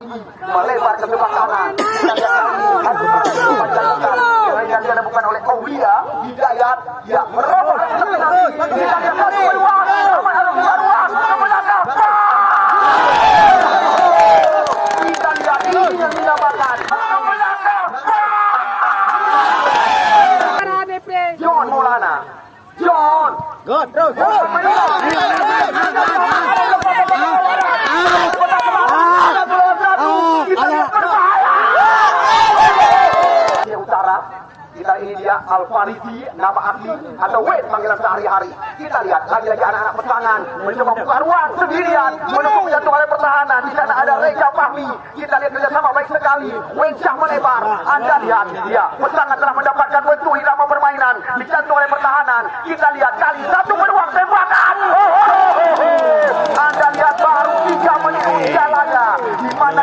melebar ke sebelah kanan. Yang bukan oleh Aulia Hidayat, ya merobek ke tepi nanti. Kita lihat satu peluang, Ahmad Al-Mukhtar ke belakang. Kita lihat ini yang dinamakan ke belakang. John Maulana, John. Good, terus. Utara, kita ini dia Al-Farisi, nama asli atau Wade panggilan sehari-hari. Kita lihat lagi-lagi anak-anak petangan mencoba buka ruang sendirian, menepuk jantung oleh pertahanan. Di sana ada Reza Fahmi. Kita lihat kerjasama baik sekali. Wade Syah melebar. Anda lihat, ya petangan telah mendapatkan bentuk irama permainan dicantum oleh pertahanan. Kita lihat kali satu peluang tembakan. Anda lihat baru 3 menit